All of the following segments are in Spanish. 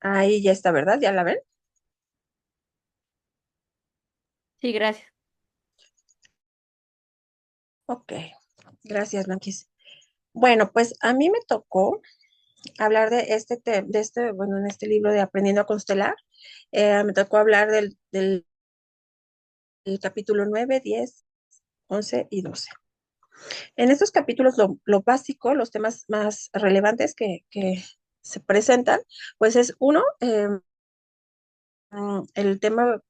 Ahí ya está, ¿verdad? ¿Ya la ven? Sí, gracias. Ok, gracias, Blanquis. Bueno, pues a mí me tocó hablar de bueno, en este libro de Aprendiendo a Constelar. Me tocó hablar del capítulo 9, 10, 11 y 12. En estos capítulos, lo básico, los temas más relevantes que se presentan, pues es uno, el tema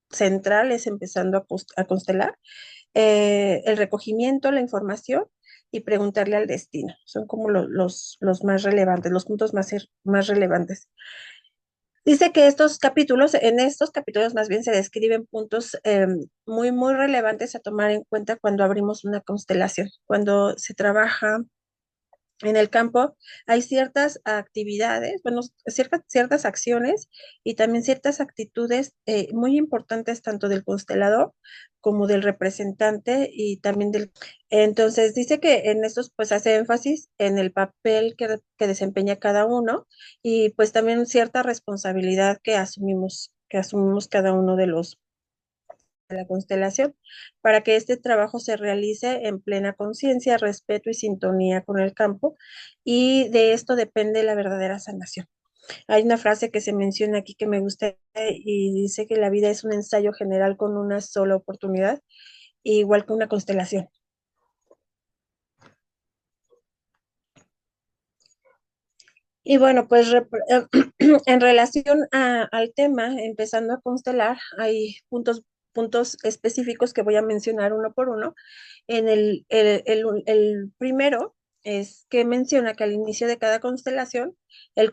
central es empezando a constelar, el recogimiento, la información y preguntarle al destino. Son como los más relevantes, los puntos más relevantes. Dice que en estos capítulos más bien se describen puntos muy relevantes a tomar en cuenta cuando abrimos una constelación, cuando se trabaja en el campo. Hay ciertas actividades, bueno, ciertas acciones y también ciertas actitudes muy importantes tanto del constelador como del representante y también del... Entonces dice que en estos pues hace énfasis en el papel que desempeña cada uno y pues también cierta responsabilidad que asumimos cada uno de la constelación, para que este trabajo se realice en plena conciencia, respeto y sintonía con el campo, y de esto depende la verdadera sanación. Hay una frase que se menciona aquí que me gusta y dice que la vida es un ensayo general con una sola oportunidad, igual que una constelación. Y bueno, pues en relación al tema, empezando a constelar, hay puntos específicos que voy a mencionar uno por uno. El primero es que menciona que al inicio de cada constelación, el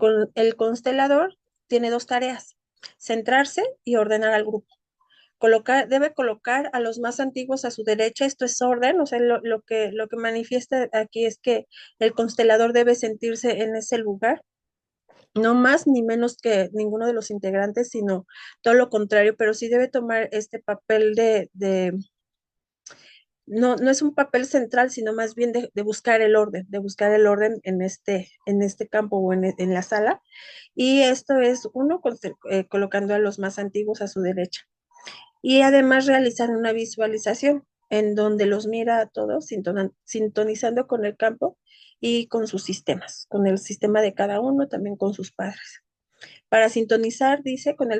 constelador tiene dos tareas: centrarse y ordenar al grupo. Debe colocar a los más antiguos a su derecha, esto es orden, o sea, lo que manifiesta aquí es que el constelador debe sentirse en ese lugar, no más ni menos que ninguno de los integrantes, sino todo lo contrario, pero sí debe tomar este papel no es un papel central, sino más bien de buscar el orden, de buscar el orden en este campo o en la sala. Y esto es uno colocando a los más antiguos a su derecha. Y además realizar una visualización en donde los mira a todos, sintonizando con el campo y con sus sistemas, con el sistema de cada uno, también con sus padres. Para sintonizar, dice, con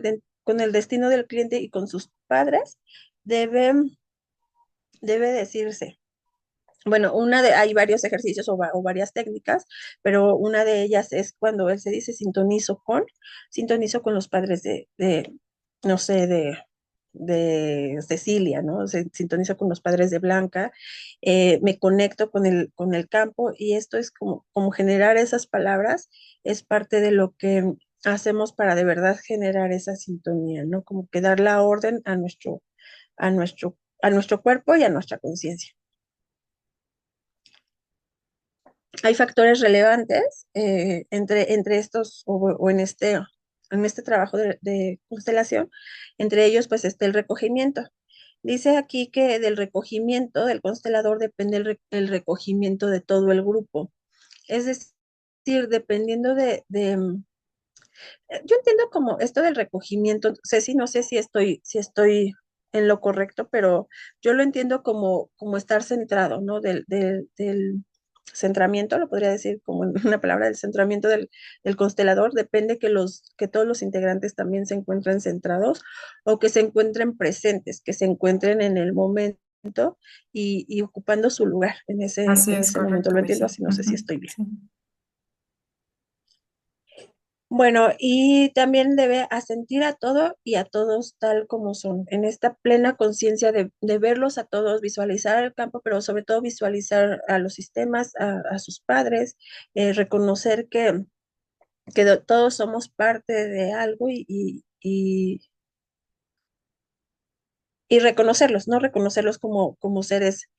el destino del cliente y con sus padres, debe, debe decirse. Bueno, hay varios ejercicios o varias técnicas, pero una de ellas es cuando él se dice sintonizo con los padres no sé, de Cecilia, ¿no? Se sintonizo con los padres de Blanca, me conecto con el campo, y esto es como generar esas palabras, es parte de lo que hacemos para de verdad generar esa sintonía, ¿no? Como que dar la orden a nuestro cuerpo y a nuestra conciencia. Hay factores relevantes entre estos o en este trabajo de constelación. Entre ellos, pues, está el recogimiento. Dice aquí que del recogimiento del constelador depende el recogimiento de todo el grupo. Es decir, dependiendo yo entiendo como esto del recogimiento, Ceci, no sé si estoy en lo correcto, pero yo lo entiendo como estar centrado, ¿no? Del centramiento, lo podría decir como en una palabra, del centramiento del constelador, depende que todos los integrantes también se encuentren centrados o que se encuentren presentes, que se encuentren en el momento y ocupando su lugar Así en es, ese momento. Lo correcto, entiendo Visi. así, no sé si Ujú, estoy bien. sí. Bueno, y también debe asentir a todo y a todos tal como son, en esta plena conciencia de verlos a todos, visualizar el campo, pero sobre todo visualizar a los sistemas, a sus padres, reconocer que todos somos parte de algo y reconocerlos, ¿no? Reconocerlos como seres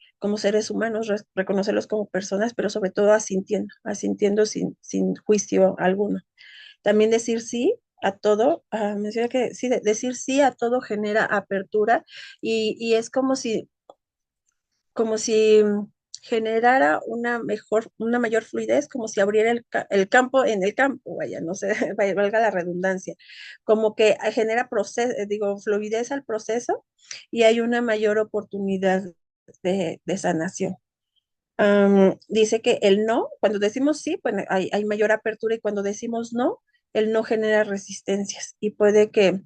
humanos, reconocerlos como personas, pero sobre todo asintiendo sin juicio alguno. También decir sí a todo, menciona que sí, decir sí a todo genera apertura y es como si generara una mayor fluidez, como si abriera el campo en el campo, vaya, no sé, valga la redundancia, como que genera proceso, digo, fluidez al proceso y hay una mayor oportunidad de sanación. Dice que el no, cuando decimos sí, pues hay mayor apertura y cuando decimos no, el no genera resistencias y puede que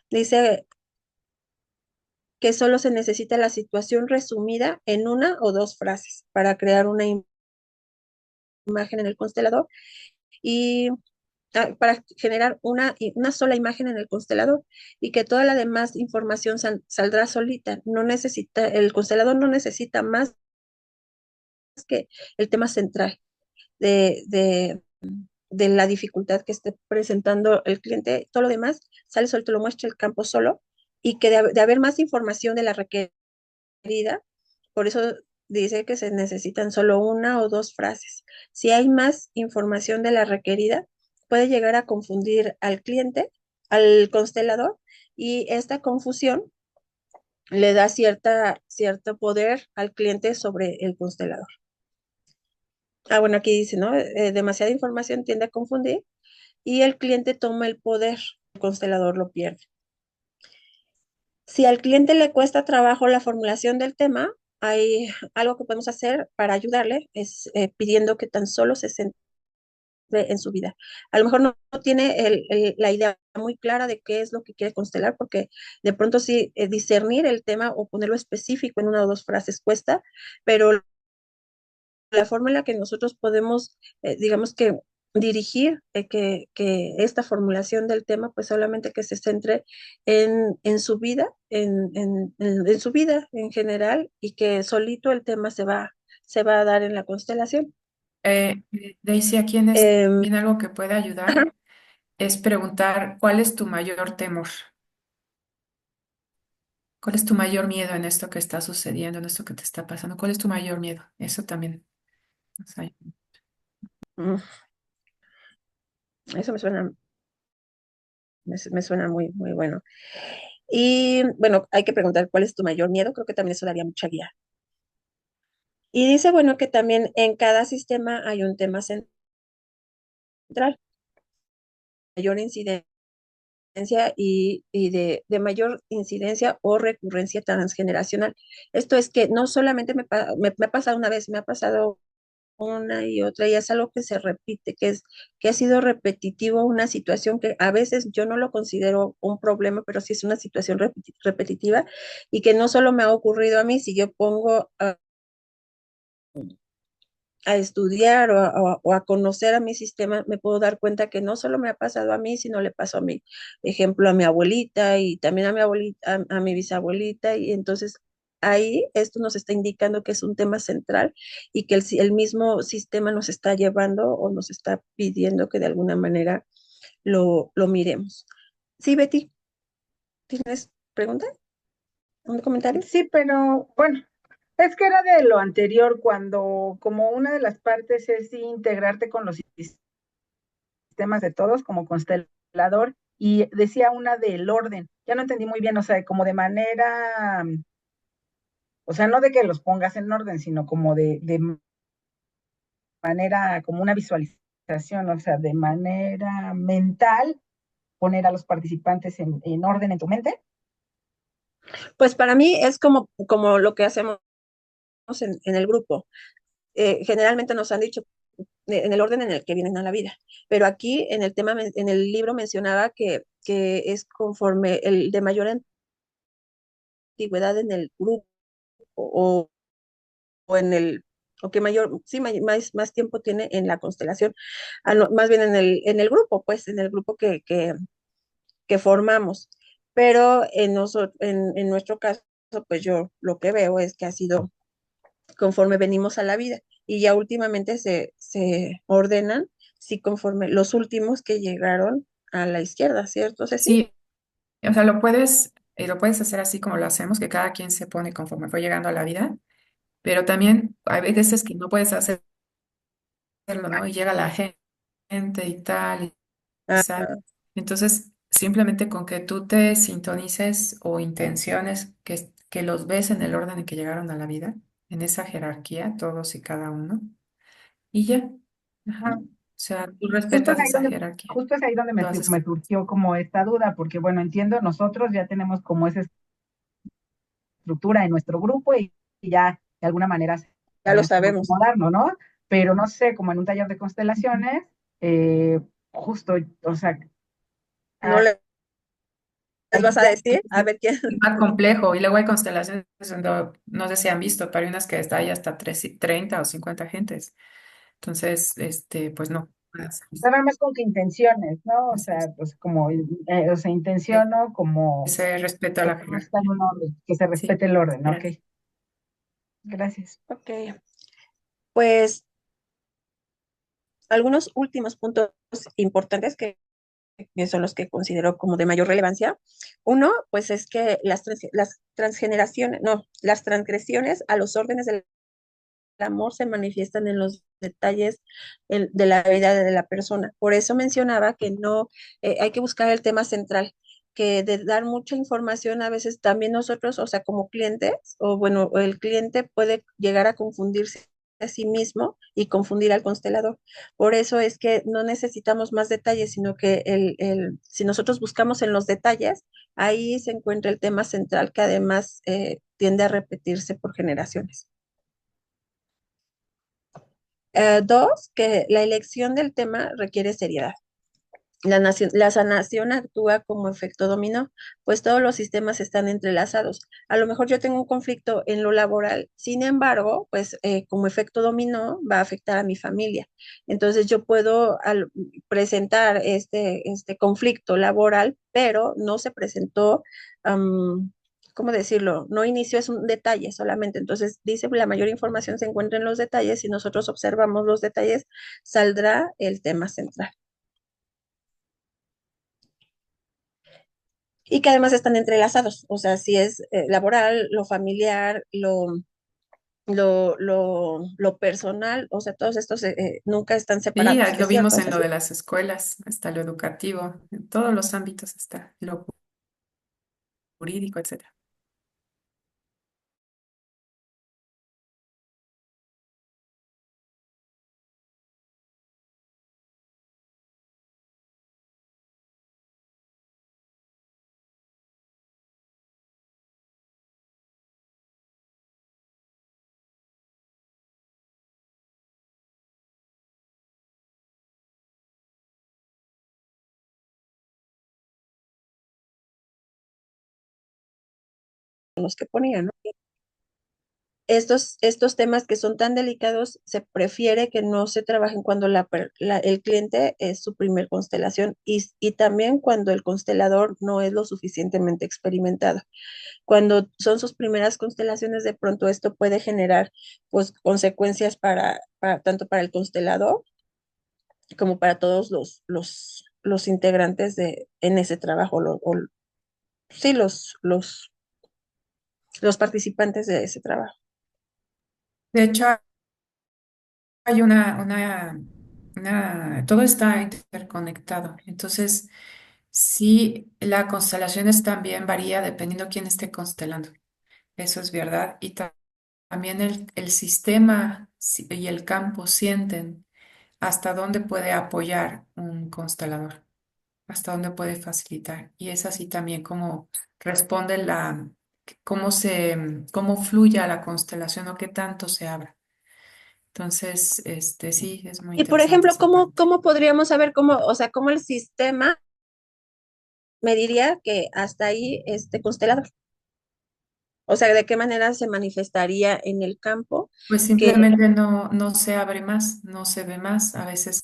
dice que solo se necesita la situación resumida en una o dos frases para crear una imagen en el constelador y para generar una sola imagen en el constelador y que toda la demás información saldrá solita. No necesita, el constelador no necesita más que el tema central de la dificultad que esté presentando el cliente. Todo lo demás sale suelto, lo muestra el campo solo y que de haber más información de la requerida, por eso dice que se necesitan solo una o dos frases. Si hay más información de la requerida, puede llegar a confundir al cliente, al constelador, y esta confusión le da cierto poder al cliente sobre el constelador. Bueno, aquí dice, ¿no? Demasiada información tiende a confundir y el cliente toma el poder, el constelador lo pierde. Si al cliente le cuesta trabajo la formulación del tema, hay algo que podemos hacer para ayudarle, es pidiendo que tan solo se centre en su vida. A lo mejor no tiene la idea muy clara de qué es lo que quiere constelar, porque de pronto sí discernir el tema o ponerlo específico en una o dos frases cuesta, pero la forma en la que nosotros podemos, digamos que dirigir que esta formulación del tema, pues solamente que se centre en su vida, en su vida en general y que solito el tema se va a dar en la constelación. Daisy, aquí Em, en algo que puede ayudar ajá, es preguntar cuál es tu mayor temor, cuál es tu mayor miedo en esto que está sucediendo, en esto que te está pasando, cuál es tu mayor miedo. Eso también nos ayuda. eso me suena muy, muy bueno. Y bueno, hay que preguntar cuál es tu mayor miedo, creo que también eso daría mucha guía. Y dice, bueno, que también en cada sistema hay un tema central, mayor incidencia y de mayor incidencia o recurrencia transgeneracional. Esto es que no solamente me ha pasado una vez, me ha pasado una y otra, y es algo que se repite, que ha sido repetitivo, una situación que a veces yo no lo considero un problema, pero sí es una situación repetitiva y que no solo me ha ocurrido a mí, si yo pongo a estudiar o a conocer a mi sistema, me puedo dar cuenta que no solo me ha pasado a mí, sino le pasó a mi, ejemplo, a mi abuelita y también a mi abuelita, a mi bisabuelita, y entonces ahí esto nos está indicando que es un tema central y que el mismo sistema nos está llevando o nos está pidiendo que de alguna manera lo miremos. Sí, Betty, ¿tienes pregunta? ¿Un comentario? Sí, pero bueno, es que era de lo anterior, cuando como una de las partes es integrarte con los sistemas de todos como constelador, y decía una del orden. Ya no entendí muy bien, o sea, como de manera, o sea, no de que los pongas en orden, sino como de manera, como una visualización, o sea, de manera mental, poner a los participantes en orden en tu mente. Pues para mí es como lo que hacemos en el grupo. Generalmente nos han dicho en el orden en el que vienen a la vida, pero aquí en el tema, en el libro mencionaba que es conforme el de mayor antigüedad en el grupo o, o en el, o que mayor, sí, más tiempo tiene en la constelación, no, más bien en el grupo, pues en el grupo que formamos. Pero en nuestro caso, pues yo lo que veo es que ha sido conforme venimos a la vida. Y ya últimamente se ordenan, sí, conforme los últimos que llegaron a la izquierda, ¿cierto, Ceci? Sí, o sea, lo puedes hacer así como lo hacemos, que cada quien se pone conforme fue llegando a la vida, pero también hay veces que no puedes hacerlo, ¿no? Y llega la gente y tal, y Ah, sale. Entonces, simplemente con que tú te sintonices o intenciones que los ves en el orden en que llegaron a la vida, en esa jerarquía, todos y cada uno, y ya. Ajá. O sea, tú Justo es respetas ahí esa donde, jerarquía. justo es ahí donde Lo haces. me surgió como esta duda, porque bueno, entiendo, nosotros ya tenemos como esa estructura en nuestro grupo y ya de alguna manera ya lo sabemos cómo sabemos. acomodarlo, ¿no? Pero no sé, como en un taller de constelaciones, justo, o sea, ¿No les ahí vas a ya decir? A ver quién. Es más complejo. Y luego hay constelaciones donde, no sé si han visto, pero hay unas que está ahí hasta 30 o 50 gentes. Entonces, pues no. nada más con qué intenciones, ¿no? O Así es. sea, pues como, o sea, Que intenciono como se respeta que la todo está en jerarquía. un orden, que se Sí, respete el orden, ¿ok? gracias. Gracias. Ok, pues algunos últimos puntos importantes que son los que considero como de mayor relevancia. Uno, pues es que las transgeneraciones, no, las transgresiones a los órdenes del amor se manifiestan en los detalles de la vida de la persona. Por eso mencionaba que no, hay que buscar el tema central, que de dar mucha información a veces también nosotros, o sea, como clientes, o bueno, o el cliente puede llegar a confundirse a sí mismo y confundir al constelador. Por eso es que no necesitamos más detalles, sino que si nosotros buscamos en los detalles, ahí se encuentra el tema central que además tiende a repetirse por generaciones. Dos, que la elección del tema requiere seriedad. La sanación actúa como efecto dominó, pues todos los sistemas están entrelazados. A lo mejor yo tengo un conflicto en lo laboral, sin embargo, pues como efecto dominó va a afectar a mi familia. Entonces yo puedo presentar este conflicto laboral, pero no se presentó, ¿cómo decirlo? No inició, es un detalle solamente. Entonces dice, la mayor información se encuentra en los detalles. Si nosotros observamos los detalles, saldrá el tema central. Y que además están entrelazados, o sea, si es laboral, lo familiar, lo personal, o sea, todos estos nunca están Sí, separados, lo ¿es vimos cierto? ¿Es en lo así? de las escuelas, hasta lo educativo, en todos los ámbitos está, lo jurídico, etcétera. Los que ponían, ¿no? Estos temas que son tan delicados, se prefiere que no se trabajen cuando el cliente es su primer constelación y también cuando el constelador no es lo suficientemente experimentado. Cuando son sus primeras constelaciones, de pronto esto puede generar pues consecuencias tanto para el constelador como para todos los integrantes en ese trabajo, sí, los participantes de ese trabajo. De hecho, hay todo está interconectado. Entonces, sí, la constelación también varía dependiendo quién esté constelando. Eso es verdad. Y también el sistema y el campo sienten hasta dónde puede apoyar un constelador, hasta dónde puede facilitar. Y es así también como responde cómo fluye a la constelación o qué tanto se abra. Entonces, sí, es muy Y por interesante ejemplo, esa parte. ¿cómo podríamos saber o sea, cómo el sistema me diría que hasta ahí este constelador? O sea, ¿de qué manera se manifestaría en el campo Pues que simplemente no se abre más, no se ve más, a veces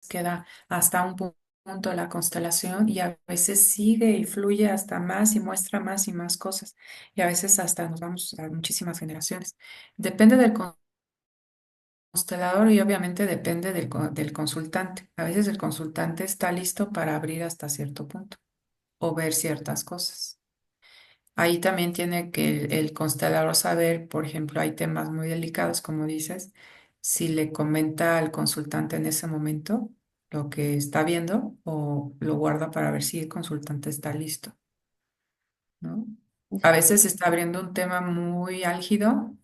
queda hasta un punto punto de la constelación y a veces sigue y fluye hasta más y muestra más y más cosas. Y a veces hasta nos vamos a muchísimas generaciones. Depende del constelador y obviamente depende del consultante. A veces el consultante está listo para abrir hasta cierto punto o ver ciertas cosas. Ahí también tiene que el constelador saber, por ejemplo, hay temas muy delicados, como dices, si le comenta al consultante en ese momento lo que está viendo o lo guarda para ver si el consultante está listo, ¿no? A veces se está abriendo un tema muy álgido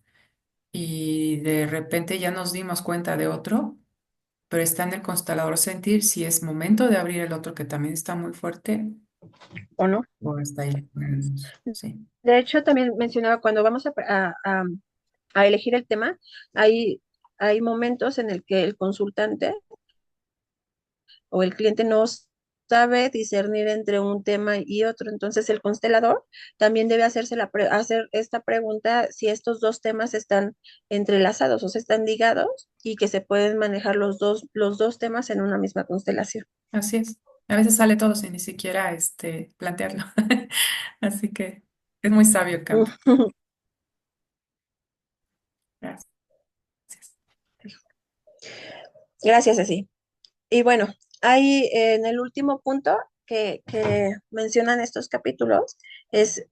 y de repente ya nos dimos cuenta de otro, pero está en el constelador sentir si es momento de abrir el otro que también está muy fuerte ¿o no? o está ahí. Sí, De hecho, también mencionaba, cuando vamos a elegir el tema, hay, hay momentos en el que el consultante o el cliente no sabe discernir entre un tema y otro. Entonces, el constelador también debe hacer esta pregunta si estos dos temas están entrelazados o se están ligados y que se pueden manejar los dos temas en una misma constelación. así es. A veces sale todo sin ni siquiera plantearlo. Así que es muy sabio el campo. Gracias. Gracias, así. Y bueno, hay en el último punto que mencionan estos capítulos es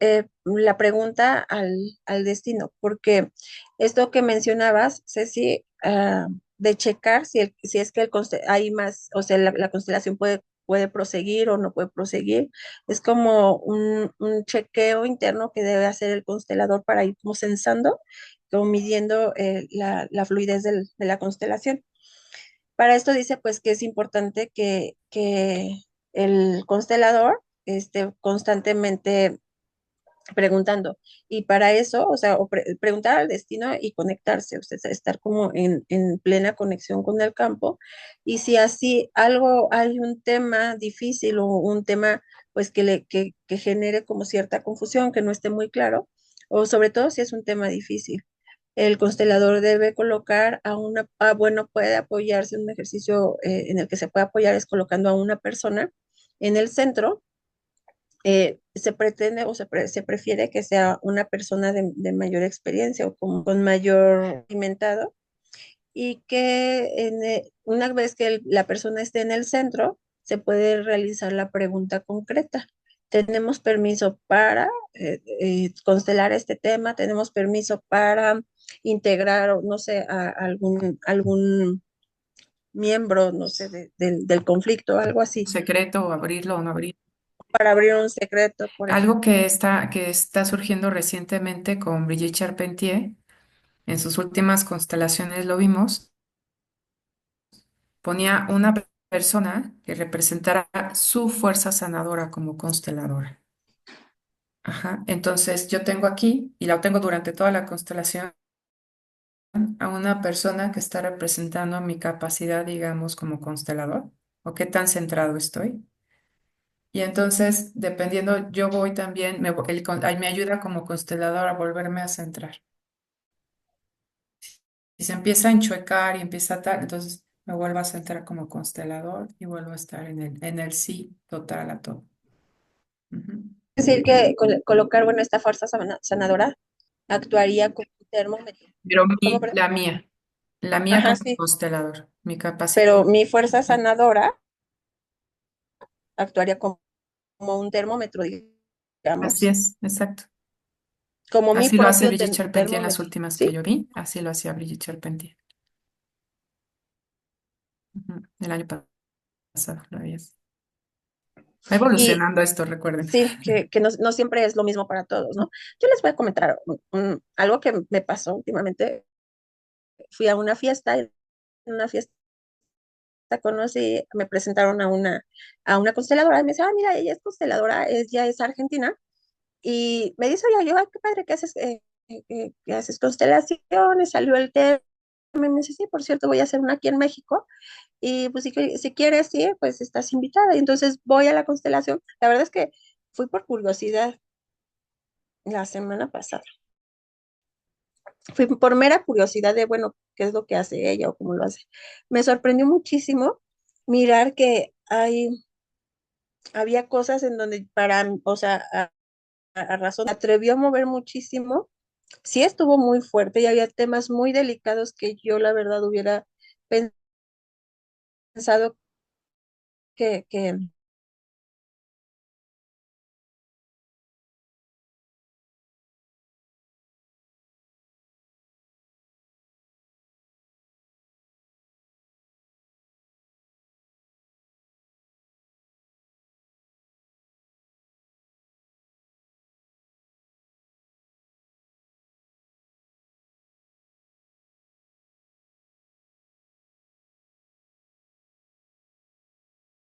la pregunta al destino, porque esto que mencionabas, Ceci, de checar si es que hay más, o sea, la constelación puede proseguir o no puede proseguir, es como un chequeo interno que debe hacer el constelador para ir como censando, como midiendo la fluidez de la constelación. Para esto dice pues que es importante que el constelador esté constantemente preguntando. Y para eso, o sea, preguntar al destino y conectarse, o sea, estar como en plena conexión con el campo. Y si así algo, hay un tema difícil o un tema pues que genere como cierta confusión, que no esté muy claro, o sobre todo si es un tema difícil, el constelador debe colocar bueno, puede apoyarse en un ejercicio en el que se puede apoyar es colocando a una persona en el centro. Se pretende o se prefiere que sea una persona de mayor experiencia o con mayor inventado y que una vez que la persona esté en el centro, se puede realizar la pregunta concreta. Tenemos permiso para constelar este tema, tenemos permiso para integrar, o no sé, a algún miembro, no sé, del conflicto, algo así, Secreto o abrirlo o no abrir. para abrir un secreto, por Algo ejemplo. que está surgiendo recientemente con Brigitte Charpentier, en sus últimas constelaciones lo vimos, ponía una persona que representara su fuerza sanadora como consteladora. Ajá. Entonces yo tengo aquí, y la tengo durante toda la constelación, a una persona que está representando mi capacidad, digamos, como constelador, o qué tan centrado estoy. Y entonces, dependiendo, yo voy también, ahí me ayuda como constelador a volverme a centrar. Si se empieza a enchuecar y empieza a tal, entonces me vuelvo a centrar como constelador y vuelvo a estar en el sí total a todo. Ujú. Es decir, que colocar, bueno, esta fuerza sanadora actuaría como un termómetro. Pero ¿Cómo, perdón? la mía Ajá, como sí, constelador, mi capacidad. pero mi fuerza sanadora actuaría como un termómetro, Así digamos, es, exacto. como mi Así lo hace propio Brigitte Charpentier en las termómetro, últimas que ¿sí? yo vi, así lo hacía Brigitte Charpentier. Ujú. El año pasado lo veías. Va Y evolucionando esto, recuerden. sí, que no siempre es lo mismo para todos, ¿no? Yo les voy a comentar algo que me pasó últimamente. Fui a una fiesta, en una fiesta conocí, me presentaron a una consteladora, y me dice, ah, mira, ella es consteladora, ella es argentina, y me dice, oye, yo, ay, qué padre que haces constelaciones, salió el tema, y me dice, sí, por cierto, voy a hacer una aquí en México, y pues si quieres, sí, pues estás invitada. Y entonces voy a la constelación. La verdad es que fui por curiosidad la semana pasada. Fui por mera curiosidad de, bueno, qué es lo que hace ella o cómo lo hace. Me sorprendió muchísimo mirar que hay había cosas en donde o sea, a razón, atrevió a mover muchísimo. Sí estuvo muy fuerte y había temas muy delicados que yo la verdad hubiera pensado que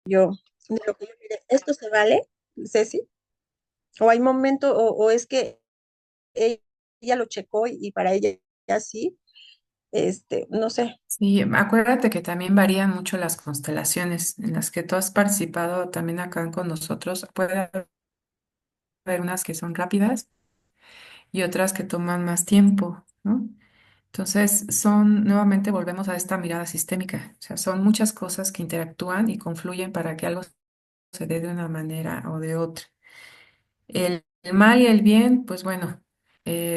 yo, de lo que yo diré, ¿esto se vale, Ceci? ¿O hay momento, o es que ella lo checó y para ella sí, no sé. Sí, acuérdate que también varían mucho las constelaciones en las que tú has participado también acá con nosotros. Puede haber unas que son rápidas y otras que toman más tiempo, ¿no? Entonces, nuevamente volvemos a esta mirada sistémica. O sea, son muchas cosas que interactúan y confluyen para que algo se dé de una manera o de otra. El mal y el bien, pues bueno,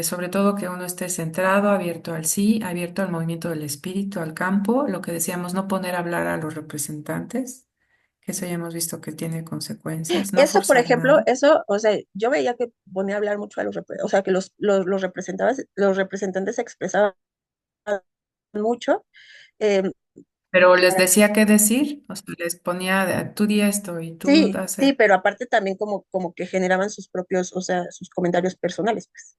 sobre todo que uno esté centrado, abierto al sí, abierto al movimiento del espíritu, al campo, lo que decíamos, no poner a hablar a los representantes, que eso ya hemos visto que tiene consecuencias, no Eso, por forzar ejemplo, nada. eso, o sea, yo veía que ponía a hablar mucho a o sea, que los representantes se expresaban mucho. eh, Pero les decía qué decir, o sea, les ponía, tú di esto y tú sí, das sí, pero aparte también como que generaban sus propios, o sea, sus comentarios personales, pues.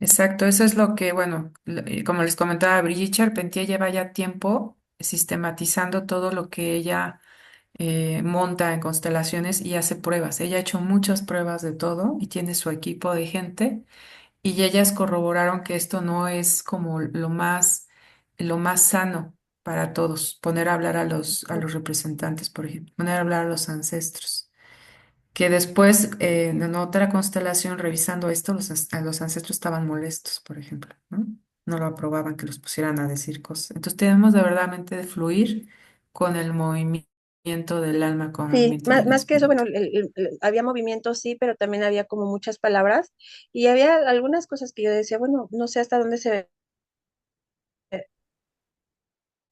exacto, eso es lo que, bueno, como les comentaba, Brigitte Charpentier lleva ya tiempo sistematizando todo lo que ella monta en constelaciones y hace pruebas. Ella ha hecho muchas pruebas de todo y tiene su equipo de gente y ellas corroboraron que esto no es como lo más sano para todos, poner a hablar a los representantes, por ejemplo, poner a hablar a los ancestros. Que después, en otra constelación, revisando esto, a los ancestros estaban molestos, por ejemplo, ¿no? No lo aprobaban que los pusieran a decir cosas. Entonces tenemos de verdaderamente de fluir con el movimiento del alma, con el Sí, movimiento del más que eso, bueno, espíritu. había movimiento, sí, pero también había como muchas palabras y había algunas cosas que yo decía, bueno, no sé hasta dónde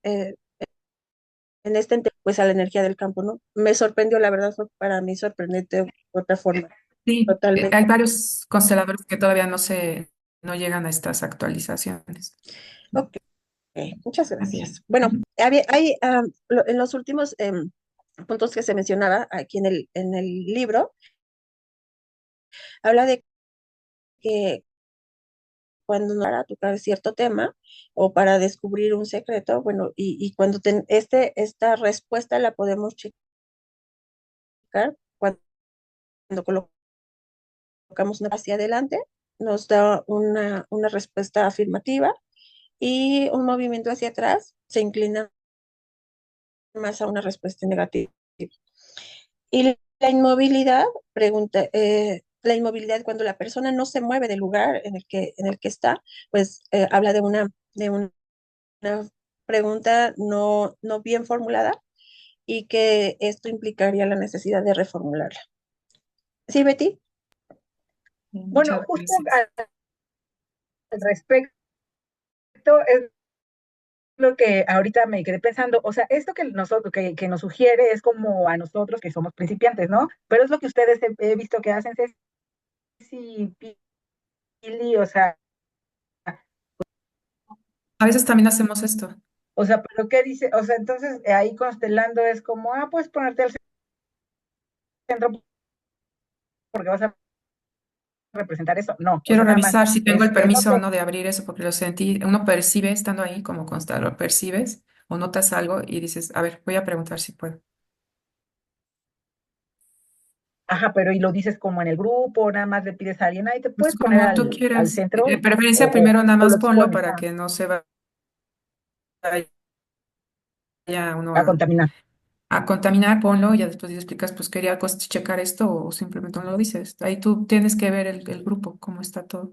eh, en pues a la energía del campo, ¿no? Me sorprendió, la verdad fue para mí sorprendente de otra forma, Sí, totalmente. hay varios consteladores que todavía no llegan a estas actualizaciones. Ok, muchas Ok. gracias. Bueno, en los últimos puntos que se mencionaba aquí en el libro, habla de que cuando no para tocar cierto tema o para descubrir un secreto, bueno, y cuando esta respuesta la podemos checar cuando colocamos una hacia adelante, nos da una respuesta afirmativa y un movimiento hacia atrás se inclina más a una respuesta negativa. Y la inmovilidad, la inmovilidad cuando la persona no se mueve del lugar en el que está, pues habla una pregunta no bien formulada y que esto implicaría la necesidad de reformularla. ¿Sí, Betty? Bueno, Muchas justo gracias. al respecto es lo que ahorita me quedé pensando, o sea, esto que nosotros que nos sugiere es como a nosotros que somos principiantes, ¿no? Pero es lo que ustedes he visto que hacen, Ceci, Pili, A veces también hacemos esto. pero ¿qué dice? O sea, entonces ahí constelando es como, pues ponerte al centro porque vas a representar eso. No, o Quiero sea, nada más, revisar si tengo el no permiso o sé, no de abrir eso, porque lo sentí. Uno percibe estando ahí como constlador, percibes o notas algo y dices, a ver, voy a preguntar si puedo. ajá, pero y lo dices como en el grupo, nada más le pides a alguien, ahí te Pues puedes poner como tú al quieras. De centro preferencia primero nada o lo más ponlo expones para que no se vaya uno a contaminar. a contaminar, ponlo y ya después explicas, pues quería checar esto o simplemente no lo dices. Ahí tú tienes que ver el grupo, cómo está todo.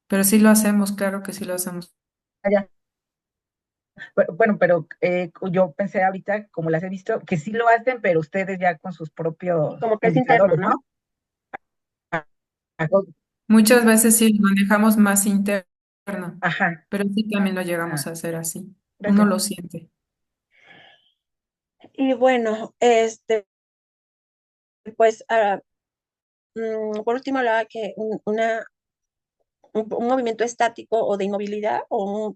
Pero sí lo hacemos, claro que sí lo hacemos. Allá. Bueno, pero yo pensé ahorita, como las he visto, que sí lo hacen, pero ustedes ya con sus propios Como que es interno, indicadores, ¿no? ¿no? Ajá, Muchas veces sí lo manejamos más interno, ajá, pero sí también lo llegamos ah, a hacer así. Uno gracias. lo siente. Y bueno, pues por último hablaba que un movimiento estático o de inmovilidad o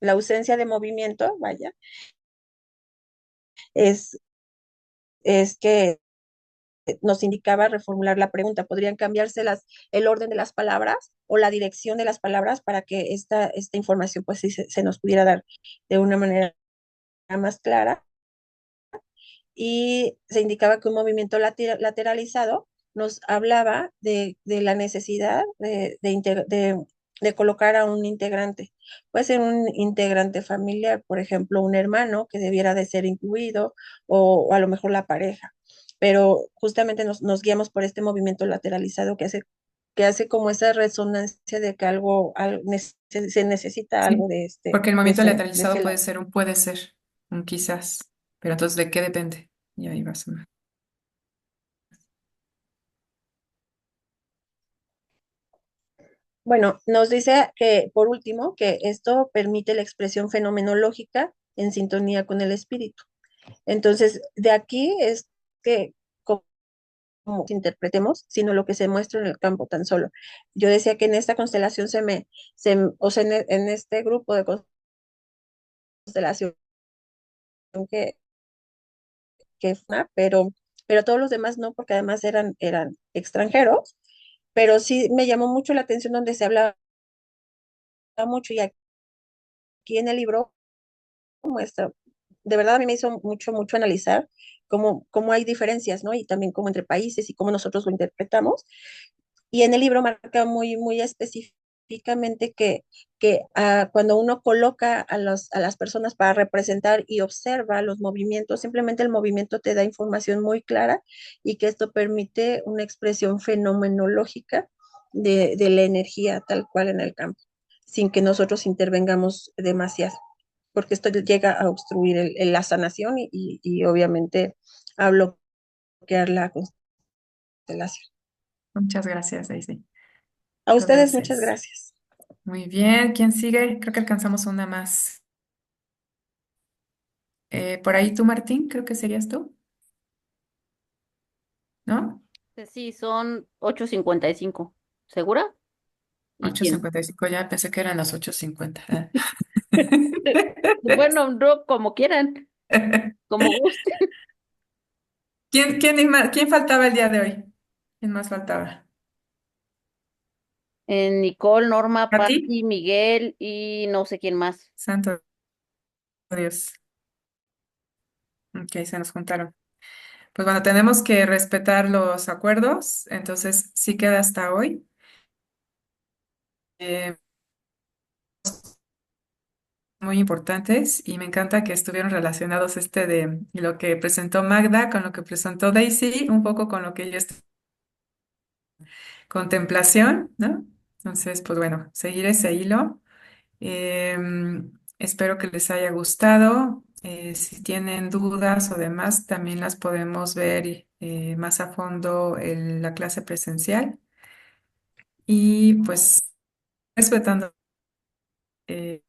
la ausencia de movimiento, vaya, es, es que nos indicaba reformular la pregunta. Podrían cambiarse el orden de las palabras o la dirección de las palabras para que esta información pues sí se nos pudiera dar de una manera más clara. Y se indicaba que un movimiento lateralizado nos hablaba de la necesidad de colocar a un integrante. Puede ser un integrante familiar, por ejemplo, un hermano que debiera de ser incluido o a lo mejor la pareja, pero justamente nos guiamos por este movimiento lateralizado que hace como esa resonancia de que se necesita algo Sí, de porque el de movimiento ese, de lateralizado ese puede lado. ser un puede ser, un quizás. Pero entonces, ¿de qué depende? Y ahí vas. Bueno, nos dice que, por último, que esto permite la expresión fenomenológica en sintonía con el espíritu. Entonces, de aquí es que como interpretemos, sino lo que se muestra en el campo tan solo. Yo decía que en esta constelación o sea, en este grupo de constelación que, que fue pero todos los demás no, porque además eran extranjeros, pero sí me llamó mucho la atención donde se hablaba mucho y aquí en el libro muestra, de verdad a mí me hizo mucho analizar cómo hay diferencias, ¿no? Y también cómo entre países y cómo nosotros lo interpretamos. Y en el libro marca muy específicamente que cuando uno coloca a las personas para representar y observa los movimientos, simplemente el movimiento te da información muy clara y que esto permite una expresión fenomenológica de la energía tal cual en el campo, sin que nosotros intervengamos demasiado, porque esto llega a obstruir la sanación y obviamente a bloquear la constelación. Muchas gracias, Daisy. A Muchas ustedes, muchas gracias. gracias. Muy bien, ¿quién sigue? Creo que alcanzamos una más. Por ahí tú, Martín, creo que serías tú, ¿no? Sí, son 8:55. ¿Segura? ¿Y Ocho quién? cincuenta y cinco. Ya pensé que eran las 8:50. Bueno, no, como quieran, como gusten. ¿Quién faltaba el día de hoy? ¿Quién más faltaba? Nicole, Norma, ¿A ti? Patti, Miguel y no sé quién más. Santo Dios. Ok, se nos juntaron. Pues bueno, tenemos que respetar los acuerdos, entonces sí queda hasta hoy. Eh, Muy importantes y me encanta que estuvieron relacionados de lo que presentó Magda con lo que presentó Daisy, un poco con lo que ella está contemplación, ¿no? Entonces, pues bueno, seguir ese hilo. Espero que les haya gustado. Si tienen dudas o demás, también las podemos ver más a fondo en la clase presencial. Y pues respetando, terminamos.